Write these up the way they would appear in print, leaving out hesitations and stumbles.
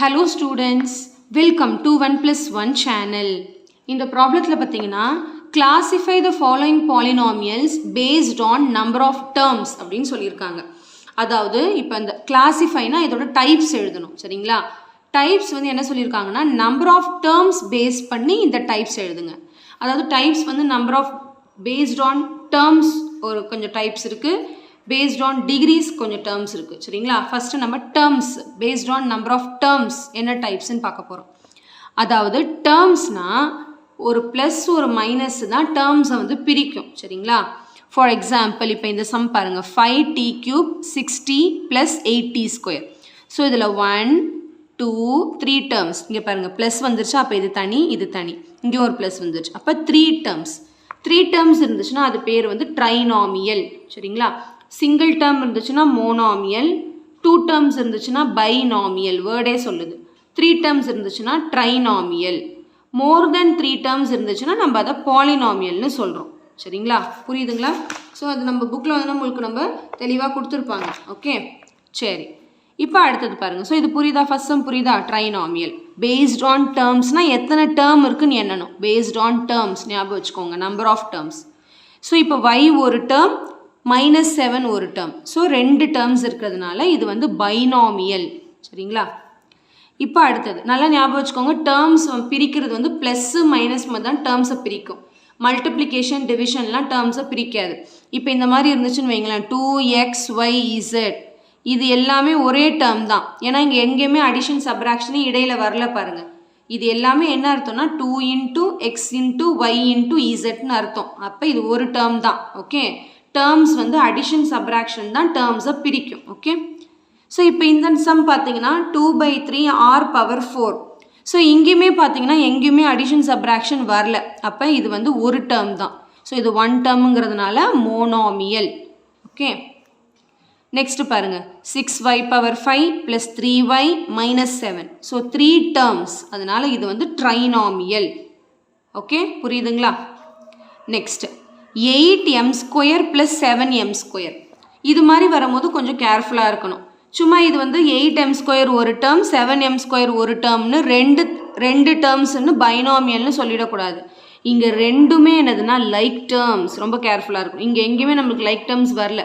Hello students, welcome to 1+1 channel. இந்த ப்ராப்ளத்தில் பார்த்தீங்கன்னா classify the following polynomials based on number of terms அப்படின்னு சொல்லியிருக்காங்க. அதாவது இப்போ இந்த classifyனா இதோட டைப்ஸ் எழுதணும் சரிங்களா. டைப்ஸ் வந்து என்ன சொல்லியிருக்காங்கன்னா number of terms பேஸ் பண்ணி இந்த டைப்ஸ் எழுதுங்க. அதாவது டைப்ஸ் வந்து number of based on terms ஒரு கொஞ்சம் டைப்ஸ் இருக்குது. based on degrees கொஞ்சம் terms இருக்கு சரிங்களா. ஃபர்ஸ்ட் நம்ம terms based on number of terms என்ன டைப்ஸ்னு பார்க்க போறோம். அதாவது termsனா ஒரு பிளஸ் ஒரு மைனஸ் தான் terms வந்து பிரிக்கும் சரிங்களா. ஃபார் எக்ஸாம்பிள் இப்போ இந்த சம் பாருங்க 5t cube 6t plus 8t square. So இதில் 1 2 3 terms இங்கே பாருங்க ப்ளஸ் வந்துருச்சு. அப்போ இது தனி இது தனி, இங்கே ஒரு ப்ளஸ் வந்துருச்சு. அப்போ 3 terms இருந்துச்சுன்னா அது பேர் வந்து ட்ரைனாமியல் சரிங்களா. சிங்கிள் டேர்ம் இருந்துச்சுன்னா மோனாமியல், 2 terms இருந்துச்சுன்னா பைனாமியல், வேர்டே சொல்லுது. 3 terms இருந்துச்சுன்னா ட்ரைனாமியல், மோர் தென் 3 terms இருந்துச்சுன்னா நம்ம அதை பாலினாமியல்னு சொல்கிறோம் சரிங்களா. புரியுதுங்களா? ஸோ அது நம்ம புக்கில் வந்து நம்மளுக்கு நம்ம தெளிவாக கொடுத்துருப்பாங்க. ஓகே சரி, இப்போ அடுத்தது பாருங்கள். ஸோ இது புரியுதா? ஃபர்ஸ்ட் சம் புரியுதா? ட்ரைனாமியல் பேஸ்ட் ஆன் டேர்ம்ஸ்னால் எத்தனை டேர்ம் இருக்குன்னு எண்ணணும். பேஸ்ட் ஆன் டேர்ம்ஸ் ஞாபகம் வச்சுக்கோங்க, நம்பர் ஆஃப் டேர்ம்ஸ். ஸோ இப்போ y ஒரு டேர்ம் -7 ஒரு டேர்ம். ஸோ 2 terms இருக்கிறதுனால இது வந்து பைனாமியல் சரிங்களா. இப்போ அடுத்தது நல்லா ஞாபகம் வச்சுக்கோங்க, டேர்ம்ஸ் பிரிக்கிறது வந்து ப்ளஸ் மைனஸ் மாதிரி தான் டேர்ம்ஸை பிரிக்கும். மல்டிப்ளிகேஷன் டிவிஷன்லாம் டேர்ம்ஸை பிரிக்காது. இப்போ இந்த மாதிரி இருந்துச்சுன்னு வைங்களேன் 2xyz, இது எல்லாமே ஒரே டேர்ம் தான். ஏன்னா இங்கே எங்கேயுமே அடிஷன் சப்ராக்ஷனே இடையில வரல பாருங்க. இது எல்லாமே என்ன அர்த்தம்னா 2 into x into y into zன்னு அர்த்தம். அப்போ இது ஒரு டேர்ம் தான். ஓகே, டேர்ம்ஸ் வந்து அடிஷன் சப்ராக்ஷன் தான் டேர்ம்ஸை பிரிக்கும். ஓகே, ஸோ இப்போ இந்த சம் பார்த்தீங்கன்னா 2/3 r⁴. ஸோ இங்கேயுமே பார்த்தீங்கன்னா எங்கேயுமே அடிஷன் சப்ராக்ஷன் வரல. அப்போ இது வந்து ஒரு டேர்ம் தான். ஸோ இது 1 termங்கிறதுனால மோனாமியல். ஓகே, நெக்ஸ்ட் பாருங்க 6y⁵ + 3y - 7. ஸோ 3 terms, அதனால இது வந்து ட்ரைனாமியல். ஓகே புரியுதுங்களா. Next 8m² + 7m². இது மாதிரி வரும்போது கொஞ்சம் கேர்ஃபுல்லாக இருக்கணும். சும்மா இது வந்து 8m² ஒரு டேர்ம் 7m² ஒரு டேர்ம்னு ரெண்டு டேர்ம்ஸ்ன்னு பைனாமியல்னு சொல்லிடக்கூடாது. இங்கே ரெண்டுமே என்னதுன்னா லைக் டேர்ம்ஸ், ரொம்ப கேர்ஃபுல்லாக இருக்கும். இங்கே எங்கேயுமே நம்மளுக்கு லைக் டேர்ம்ஸ் வரல.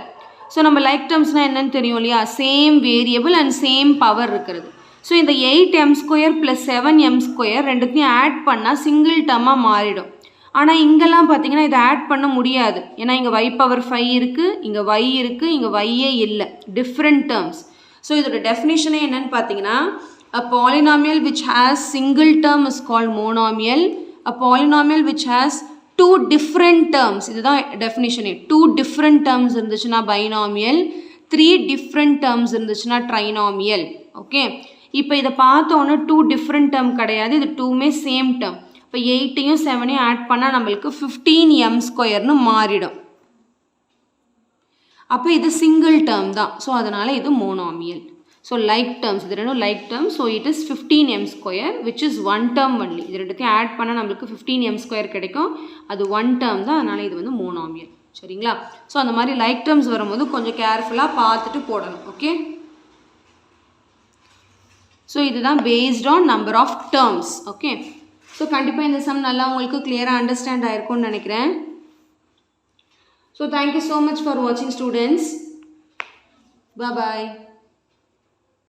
ஸோ நம்ம லைக் டேர்ம்ஸ்னால் என்னன்னு தெரியும் இல்லையா, same variable and same power இருக்கிறது. ஸோ இந்த 8m² + 7m² ரெண்டுத்தையும் ஆட் பண்ணால் சிங்கிள் டேர்மாக மாறிடும். ஆனால் இங்கெல்லாம் பார்த்தீங்கன்னா இதை ஆட் பண்ண முடியாது. ஏன்னா இங்கே y⁵ இருக்குது, இங்கே y இருக்குது, இங்கே yயே இல்லை, டிஃப்ரெண்ட் டேர்ம்ஸ். ஸோ இதோட டெஃபினிஷனே என்னன்னு பார்த்தீங்கன்னா a polynomial which has single term is called monomial. a polynomial which has 2 different terms, இதுதான் டெஃபினிஷனே. 2 different terms இருந்துச்சுன்னா பைனாமியல், 3 different terms இருந்துச்சுன்னா ட்ரைனாமியல். ஓகே, இப்போ இதை பார்த்தோன்னே 2 different term கிடையாது, இது 2மே சேம் டேர்ம். இப்போ 8யும் 7யும் ஆட் பண்ணால் நம்மளுக்கு 15m² மாறிடும். அப்போ இது சிங்கிள் டேர்ம் தான். ஸோ அதனால் இது மோனாமியல். ஸோ லைக் டேர்ம்ஸ், இது ரெண்டும் like term. So it is 15m² which is 1 term only. இது ரெண்டுத்தையும் ஆட் பண்ணால் நம்மளுக்கு 15m² கிடைக்கும். அது 1 term தான், அதனால் இது வந்து மோனாமியல் சரிங்களா. ஸோ அந்த மாதிரி லைக் டேர்ம்ஸ் வரும்போது கொஞ்சம் கேர்ஃபுல்லாக பார்த்துட்டு போடணும். ஓகே, ஸோ இதுதான் based on number of terms. Okay, so கண்டிப்பாக இந்த சம் நல்லா உங்களுக்கு கிளியராக அண்டர்ஸ்டாண்ட் ஆயிருக்கும்னு நினைக்கிறேன். So thank you so much for வாட்சிங் ஸ்டூடெண்ட்ஸ். பாய்.